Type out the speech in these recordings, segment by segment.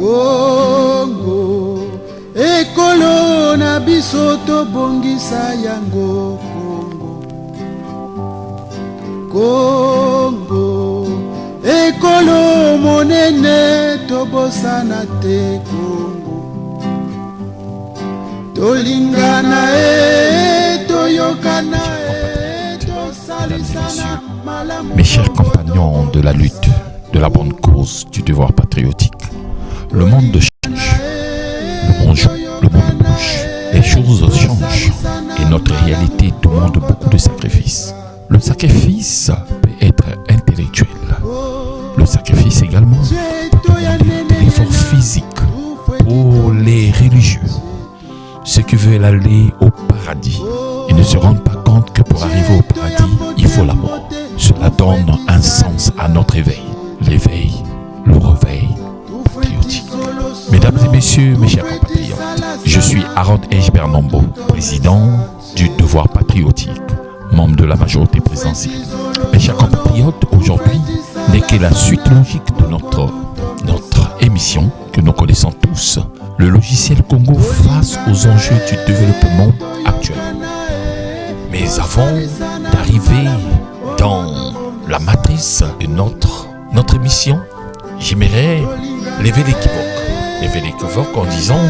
Congo, ekolo na biso tobongisa yango. Congo, ekolo monene tobosana te. Congo, tolingana toyokana tosalisana malamu. Mes chers compagnons de la lutte, de la bonne cause, du devoir patriotique, le monde change, le monde bouge, les choses changent et notre réalité demande beaucoup de sacrifices. Le sacrifice peut être intellectuel, le sacrifice également peut demander de l'effort physique pour les religieux. Ceux qui veulent aller au paradis, ils ne se rendent pas compte que pour arriver au paradis, il faut la mort. Cela donne un sens à notre éveil, l'éveil, le réveil patriotique. Mesdames et messieurs, mes chers compatriotes, je suis Harold H. Nombo, président du Devoir patriotique, membre de la majorité présidentielle. Mes chers compatriotes, aujourd'hui n'est que la suite logique de notre émission que nous connaissons tous, le logiciel Congo face aux enjeux du développement actuel. Mais avant d'arriver dans la matrice de notre émission, j'aimerais lever l'équivoque en disant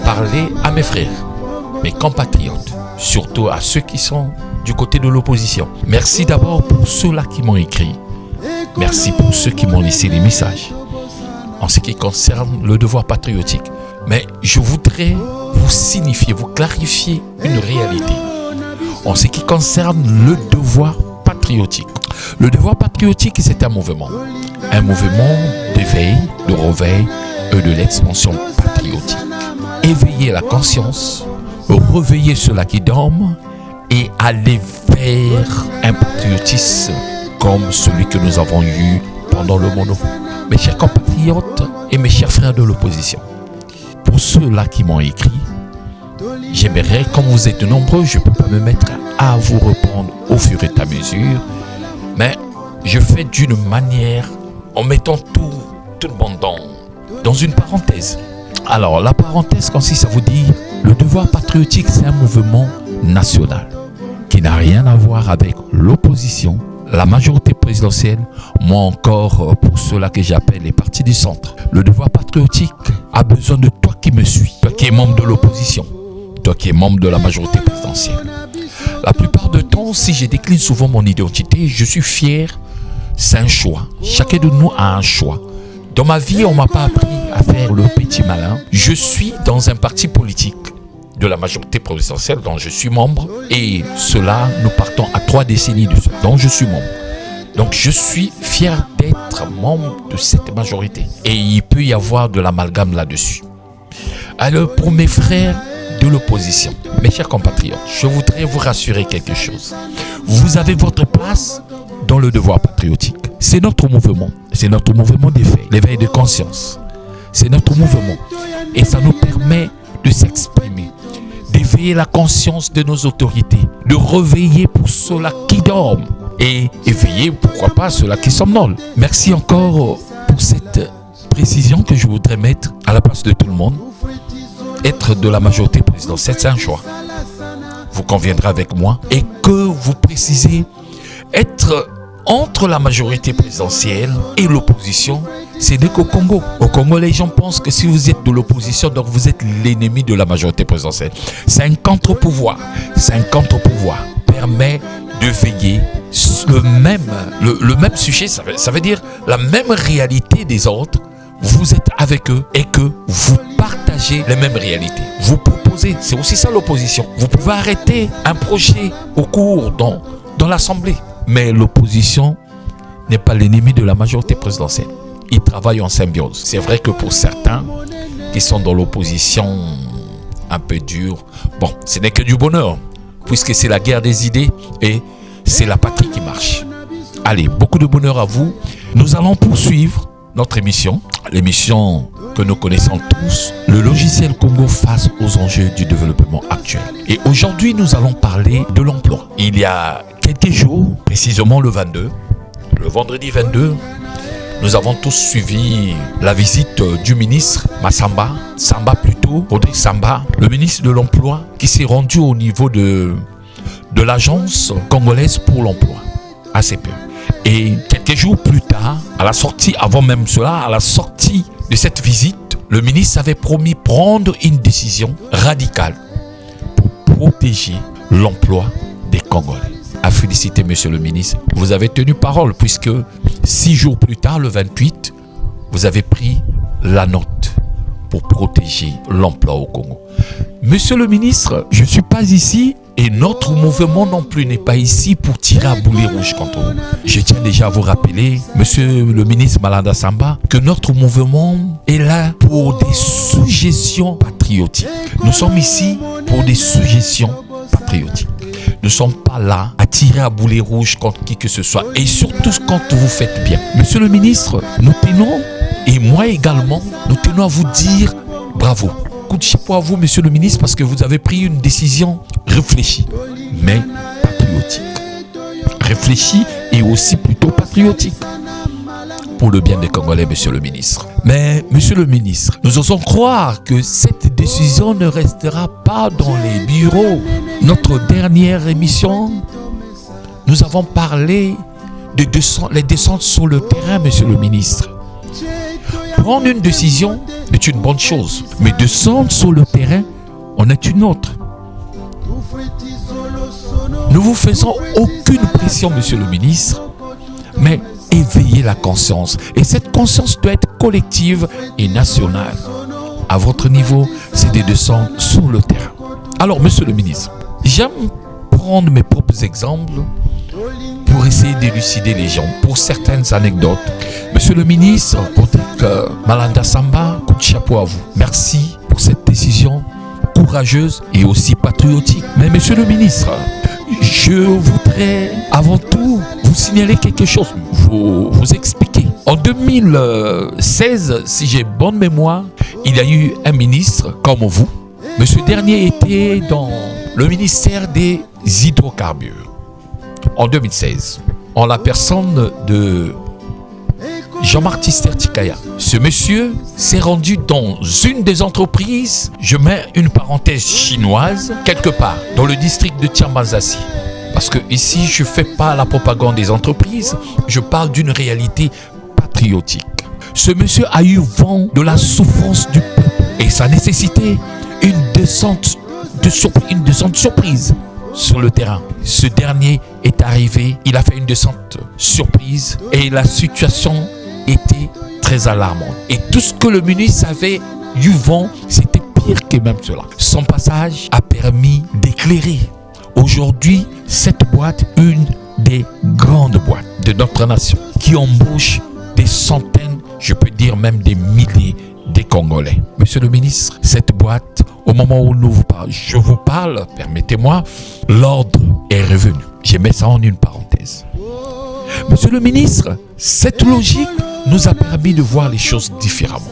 parler à mes frères, mes compatriotes, surtout à ceux qui sont du côté de l'opposition. Merci d'abord pour ceux-là qui m'ont écrit. Merci pour ceux qui m'ont laissé des messages en ce qui concerne le devoir patriotique. Mais je voudrais vous signifier, vous clarifier une réalité en ce qui concerne le devoir patriotique. Le devoir patriotique, c'est un mouvement d'éveil, de réveil et de l'expansion patriotique. Éveiller la conscience, réveiller ceux-là qui dorment et aller vers un patriotisme comme celui que nous avons eu pendant le mono. Mes chers compatriotes et mes chers frères de l'opposition, pour ceux-là qui m'ont écrit, j'aimerais, comme vous êtes nombreux, je ne peux pas me mettre à vous répondre au fur et à mesure, mais je fais d'une manière en mettant tout le monde dans une parenthèse. Alors, la parenthèse consiste à vous dire, le devoir patriotique, c'est un mouvement national qui n'a rien à voir avec l'opposition, la majorité présidentielle, moi encore pour ceux-là que j'appelle les partis du centre. Le devoir patriotique a besoin de toi qui me suis, toi qui es membre de l'opposition, toi qui es membre de la majorité présidentielle. La plupart du temps, si je décline souvent mon identité, je suis fier, c'est un choix. Chacun de nous a un choix. Dans ma vie, on ne m'a pas appris à faire le petit malin. Je suis dans un parti politique de la majorité présidentielle dont je suis membre et cela, nous partons à 3 décennies de ce dont je suis membre. Donc je suis fier d'être membre de cette majorité et il peut y avoir de l'amalgame là-dessus. Alors pour mes frères de l'opposition, mes chers compatriotes, je voudrais vous rassurer quelque chose. Vous avez votre place dans le devoir patriotique. C'est notre mouvement d'éveil, l'éveil de conscience. C'est notre mouvement et ça nous permet de s'exprimer, d'éveiller la conscience de nos autorités, de réveiller pour ceux-là qui dorment et éveiller, pourquoi pas, ceux-là qui somnolent. Merci encore pour cette précision que je voudrais mettre à la place de tout le monde. Être de la majorité présidentielle, c'est un choix. Vous conviendrez avec moi et que vous précisez être entre la majorité présidentielle et l'opposition, c'est dès qu'au Congo. Au Congo, les gens pensent que si vous êtes de l'opposition, donc vous êtes l'ennemi de la majorité présidentielle. C'est un contre-pouvoir. C'est un contre-pouvoir. Permet de veiller le même sujet, ça veut dire la même réalité des autres. Vous êtes avec eux et que vous partagez les mêmes réalités. Vous proposez, c'est aussi ça l'opposition. Vous pouvez arrêter un projet au cours dans l'Assemblée. Mais l'opposition n'est pas l'ennemi de la majorité présidentielle. Ils travaillent en symbiose. C'est vrai que pour certains qui sont dans l'opposition un peu dure, bon, ce n'est que du bonheur, puisque c'est la guerre des idées et c'est la patrie qui marche. Allez, beaucoup de bonheur à vous. Nous allons poursuivre notre émission, l'émission que nous connaissons tous, le logiciel Congo face aux enjeux du développement actuel. Et aujourd'hui, nous allons parler de l'emploi. Il y a quelques jours, précisément le vendredi 22, nous avons tous suivi la visite du ministre Samba plutôt, Audrey Samba, le ministre de l'Emploi, qui s'est rendu au niveau de l'Agence congolaise pour l'emploi, ACPE. Et quelques jours plus tard, à la sortie de cette visite, le ministre avait promis prendre une décision radicale pour protéger l'emploi des Congolais. À féliciter, monsieur le ministre. Vous avez tenu parole puisque 6 jours plus tard, le 28, vous avez pris la note pour protéger l'emploi au Congo. Monsieur le ministre, je ne suis pas ici et notre mouvement non plus n'est pas ici pour tirer à boulet rouge contre vous. Je tiens déjà à vous rappeler, monsieur le ministre Malanda Samba, que notre mouvement est là pour des suggestions patriotiques. Nous sommes ici pour des suggestions patriotiques. Nous ne sommes pas là à tirer à boulet rouge contre qui que ce soit. Et surtout quand vous faites bien. Monsieur le ministre, nous tenons, et moi également, nous tenons à vous dire bravo. Coup de chapeau à vous, monsieur le ministre, parce que vous avez pris une décision réfléchie, mais patriotique. Réfléchie et aussi plutôt patriotique. Pour le bien des Congolais, monsieur le ministre. Mais, monsieur le ministre, nous osons croire que cette décision ne restera pas dans les bureaux. Notre dernière émission, nous avons parlé de les descentes sur le terrain, monsieur le ministre. Prendre une décision est une bonne chose, mais descendre sur le terrain en est une autre. Ne vous faisons aucune pression, monsieur le ministre, mais éveillez la conscience. Et cette conscience doit être collective et nationale. À votre niveau, c'est de descendre sur le terrain. Alors, monsieur le ministre, j'aime prendre mes propres exemples pour essayer d'élucider les gens, pour certaines anecdotes. Monsieur le ministre, pour dire que Malanda Samba, coup de chapeau à vous. Merci pour cette décision courageuse et aussi patriotique. Mais monsieur le ministre, je voudrais avant tout vous signaler quelque chose, vous expliquer. En 2016, si j'ai bonne mémoire, il y a eu un ministre comme vous. Mais ce dernier était dans le ministère des hydrocarbures. En 2016, en la personne de Jean-Marc Tister-Tikaya. Ce monsieur s'est rendu dans une des entreprises, je mets une parenthèse chinoise, quelque part, dans le district de Tiambazassi. Parce que ici, je ne fais pas la propagande des entreprises, je parle d'une réalité patriotique. Ce monsieur a eu vent de la souffrance du peuple et ça nécessitait une descente surprise sur le terrain. Ce dernier est arrivé, il a fait une descente surprise et la situation était très alarmante. Et tout ce que le ministre avait eu vent, c'était pire que même cela. Son passage a permis d'éclairer. Aujourd'hui, cette boîte, une des grandes boîtes de notre nation, qui embauche des centaines, je peux dire même des milliers de Congolais. Monsieur le ministre, cette boîte, au moment où je vous parle, permettez-moi, l'ordre est revenu. Je mets ça en une parenthèse. Monsieur le ministre, cette logique nous a permis de voir les choses différemment.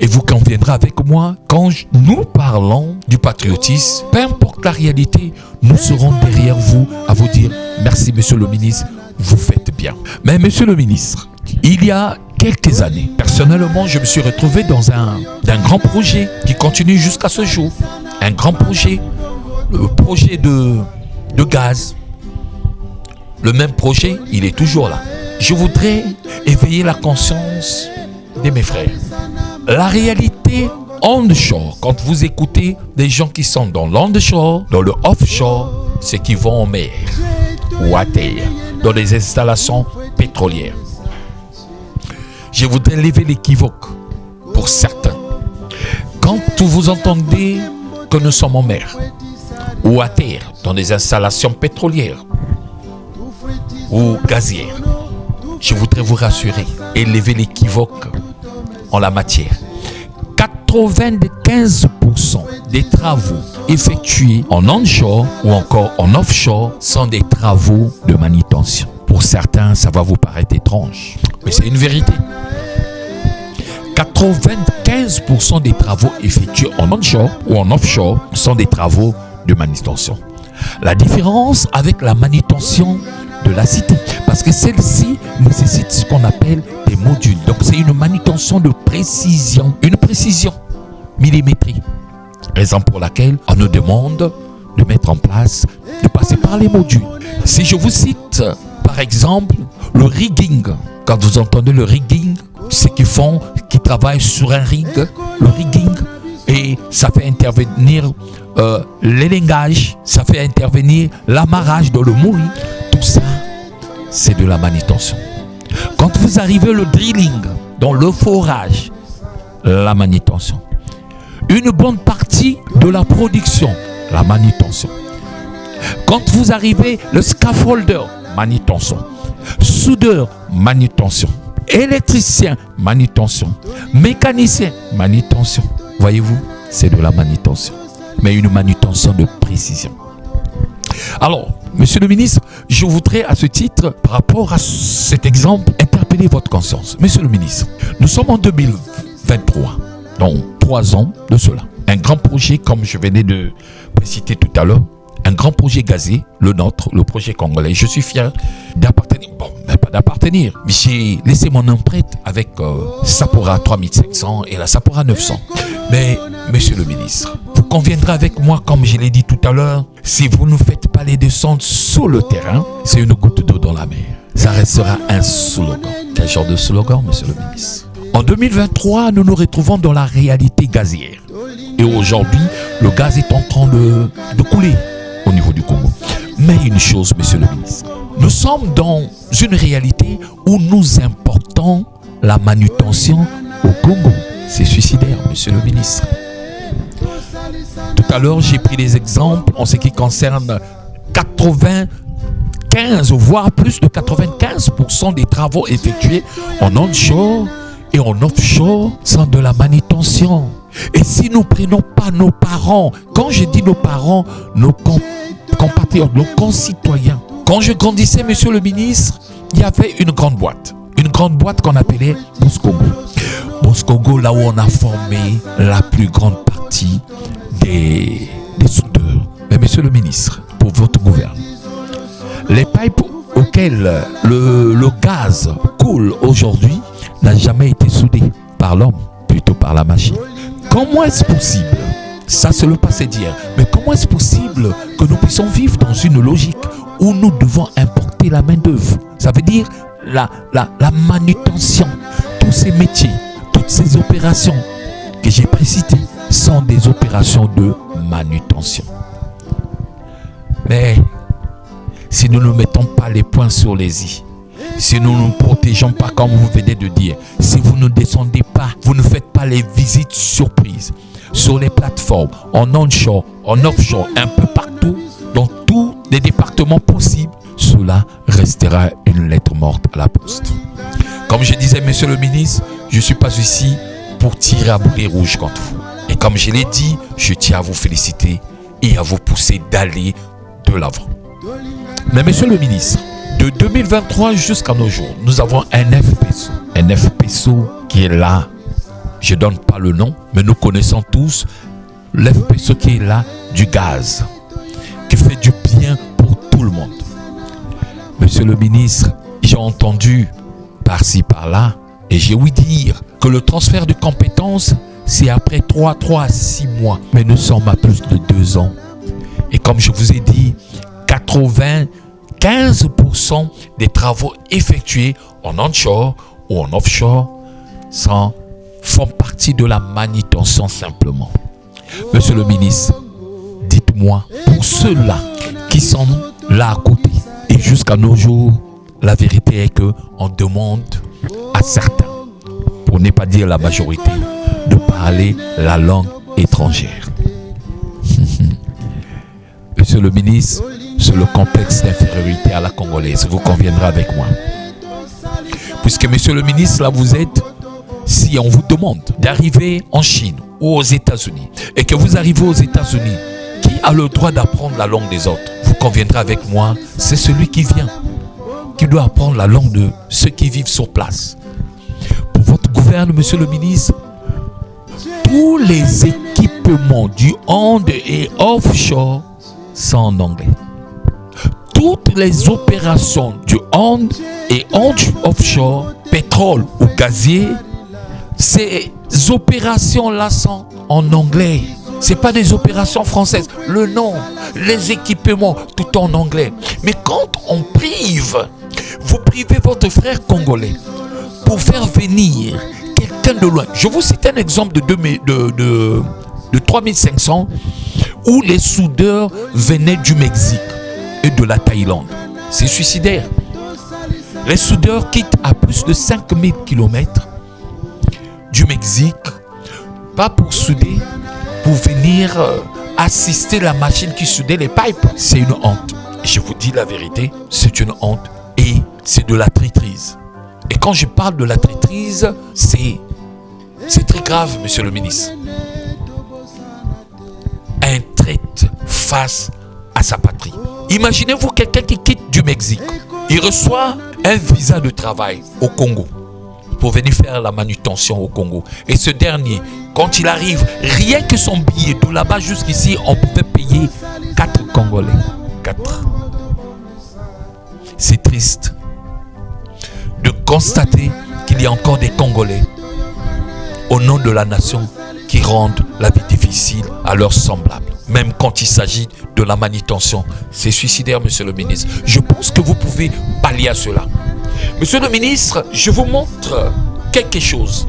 Et vous conviendrez avec moi, quand nous parlons du patriotisme, peu importe la réalité, nous serons derrière vous à vous dire merci monsieur le ministre, vous faites bien. Mais monsieur le ministre, il y a quelques années, personnellement, je me suis retrouvé dans un grand projet qui continue jusqu'à ce jour. Un grand projet, le projet de gaz. Le même projet, il est toujours là. Je voudrais éveiller la conscience de mes frères. La réalité onshore, quand vous écoutez des gens qui sont dans l'onshore, dans le offshore, c'est qui vont en mer ou à terre, dans les installations pétrolières. Je voudrais lever l'équivoque pour certains. Quand vous entendez que nous sommes en mer ou à terre, dans des installations pétrolières ou gazières, je voudrais vous rassurer et lever l'équivoque en la matière. 95% des travaux effectués en onshore ou encore en offshore sont des travaux de manutention. Pour certains, ça va vous paraître étrange, mais c'est une vérité. 95% des travaux effectués en onshore ou en offshore sont des travaux de manutention. La différence avec la manutention de la cité. Parce que celle-ci nécessite ce qu'on appelle des modules. Donc c'est une manutention de précision, une précision millimétrique. Raison pour laquelle on nous demande de mettre en place, de passer par les modules. Si je vous cite, par exemple, le rigging. Quand vous entendez le rigging, ceux qui travaillent sur un rig, le rigging, et ça fait intervenir l'élingage, ça fait intervenir l'amarrage dans le moule. Tout ça, c'est de la manutention. Quand vous arrivez le drilling, dans le forage, la manutention. Une bonne partie de la production, la manutention. Quand vous arrivez le scaffolder, manutention. Soudeur, manutention. Électricien, manutention. Mécanicien, manutention. Voyez-vous, c'est de la manutention. Mais une manutention de précision. Alors, monsieur le ministre, je voudrais à ce titre, par rapport à cet exemple, interpeller votre conscience. Monsieur le ministre, nous sommes en 2023, donc 3 ans de cela. Un grand projet, comme je venais de préciser tout à l'heure, un grand projet gazier, le nôtre, le projet congolais. Je suis fier d'appartenir, mais pas d'appartenir, mais j'ai laissé mon empreinte avec Sapora 3500 et la Sapora 900. Mais, monsieur le ministre, vous conviendrez avec moi, comme je l'ai dit tout à l'heure, si vous ne faites pas les descentes sur le terrain, c'est une goutte d'eau dans la mer. Ça restera un slogan. Quel genre de slogan, monsieur le ministre? En 2023, nous nous retrouvons dans la réalité gazière. Et aujourd'hui, le gaz est en train de couler au niveau du Congo. Mais une chose, monsieur le ministre, nous sommes dans une réalité où nous importons la manutention au Congo. C'est suicidaire, monsieur le ministre. Tout à l'heure, j'ai pris des exemples en ce qui concerne 95, voire plus de 95% des travaux effectués en onshore et en offshore sont de la manutention. Et si nous ne prenons pas nos parents, quand je dis nos parents, nos compatriotes, nos concitoyens, quand je grandissais, monsieur le ministre, il y avait une grande boîte qu'on appelait Boscogo. Boscogo, là où on a formé la plus grande partie des soudeurs. Mais monsieur le ministre, pour votre gouvernement, les pipes auxquelles le gaz coule aujourd'hui n'a jamais été soudé par l'homme, plutôt par la machine. Comment est-ce possible? Ça, c'est le passé d'hier. Mais comment est-ce possible que nous puissions vivre dans une logique où nous devons importer la main-d'œuvre? Ça veut dire la manutention. Tous ces métiers, toutes ces opérations que j'ai précitées sont des opérations de manutention. Mais si nous ne mettons pas les points sur les i, si nous ne nous protégeons pas comme vous venez de dire, si vous ne descendez pas, vous ne faites pas les visites surprises sur les plateformes, en onshore, en offshore, un peu partout, dans tous les départements possibles, cela restera une lettre morte à la poste. Comme je disais, monsieur le ministre, je ne suis pas ici pour tirer à boulet rouge contre vous. Et comme je l'ai dit, je tiens à vous féliciter et à vous pousser d'aller de l'avant. Mais monsieur le ministre, de 2023 jusqu'à nos jours, nous avons un FPSO. Un FPSO qui est là. Je ne donne pas le nom, mais nous connaissons tous l'FPSO qui est là du gaz, qui fait du bien pour tout le monde. Monsieur le ministre, j'ai entendu par-ci, par-là, et j'ai ouï dire que le transfert de compétences, c'est après 3 à 6 mois. Mais nous sommes à plus de 2 ans. Et comme je vous ai dit, 95% des travaux effectués en onshore ou en offshore font partie de la manutention simplement. Monsieur le ministre, dites-moi, pour ceux-là qui sont là à côté, et jusqu'à nos jours, la vérité est qu'on demande à certains, pour ne pas dire la majorité, de parler la langue étrangère. Monsieur le ministre, c'est le complexe d'infériorité à la congolaise. Vous conviendrez avec moi. Puisque, monsieur le ministre, là vous êtes, si on vous demande d'arriver en Chine ou aux États-Unis, et que vous arrivez aux États-Unis, qui a le droit d'apprendre la langue des autres? Vous conviendrez avec moi, c'est celui qui vient, qui doit apprendre la langue de ceux qui vivent sur place. Pour votre gouvernement, monsieur le ministre, tous les équipements du on et offshore sont en anglais. toutes les opérations du hand et hand offshore, pétrole ou gazier, ces opérations-là sont en anglais. Ce n'est pas des opérations françaises. Le nom, les équipements, tout en anglais. Mais quand on prive, vous privez votre frère congolais pour faire venir quelqu'un de loin. Je vous cite un exemple de 3500 où les soudeurs venaient du Mexique et de la Thaïlande. C'est suicidaire. Les soudeurs quittent à plus de 5000 km du Mexique, pas pour souder, pour venir assister la machine qui soudait les pipes. C'est une honte. Je vous dis la vérité, c'est une honte et c'est de la traîtrise. Et quand je parle de la traîtrise, c'est très grave, monsieur le ministre. Un traître face à sa patrie. Imaginez-vous quelqu'un qui quitte du Mexique. Il reçoit un visa de travail au Congo pour venir faire la manutention au Congo. Et ce dernier, quand il arrive, rien que son billet de là-bas jusqu'ici, on pouvait payer 4 Congolais. 4. C'est triste de constater qu'il y a encore des Congolais au nom de la nation qui rendent la vie difficile à leurs semblables. Même quand il s'agit de la manutention. C'est suicidaire, monsieur le ministre. Je pense que vous pouvez pallier à cela. Monsieur le ministre, je vous montre quelque chose.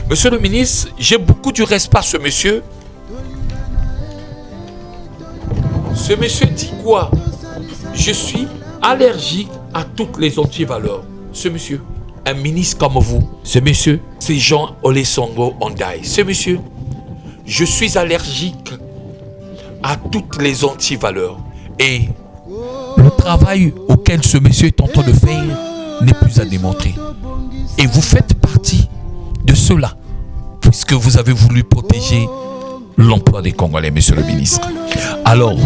Monsieur le ministre, j'ai beaucoup du respect à ce monsieur. Ce monsieur dit quoi? Je suis allergique à toutes les antivaleurs. Ce monsieur, un ministre comme vous, ce monsieur, c'est Jean Olesongo Ondai. Ce monsieur, je suis allergique à toutes les antivaleurs. Et le travail auquel ce monsieur est en train de faire n'est plus à démontrer. Et vous faites partie de cela, puisque vous avez voulu protéger l'emploi des Congolais, monsieur le ministre. Alors,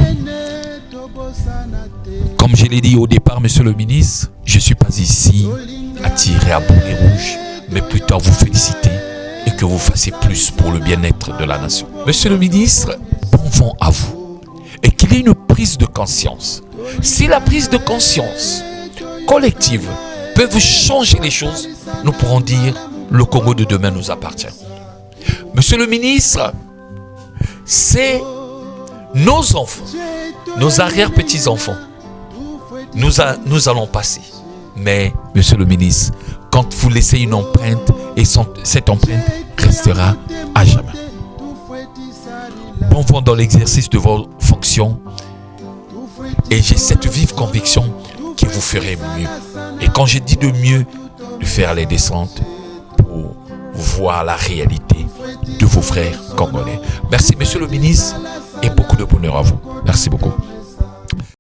comme je l'ai dit au départ, monsieur le ministre, je ne suis pas ici à tirer à boulet rouge, mais plutôt à vous féliciter et que vous fassiez plus pour le bien-être de la nation. Monsieur le ministre, bon vent à vous. Et qu'il y ait une prise de conscience. Si la prise de conscience collective peut vous changer les choses, nous pourrons dire le Congo de demain nous appartient. Monsieur le ministre, c'est nos enfants, nos arrière-petits-enfants. Nous allons passer. Mais, monsieur le ministre, quand vous laissez une empreinte, et cette empreinte restera à jamais. Bon vent dans l'exercice de vos fonctions. Et j'ai cette vive conviction qu'il vous ferait mieux. Et quand je dis de mieux, de faire les descentes pour voir la réalité de vos frères congolais. Merci, monsieur le ministre, et beaucoup de bonheur à vous. Merci beaucoup.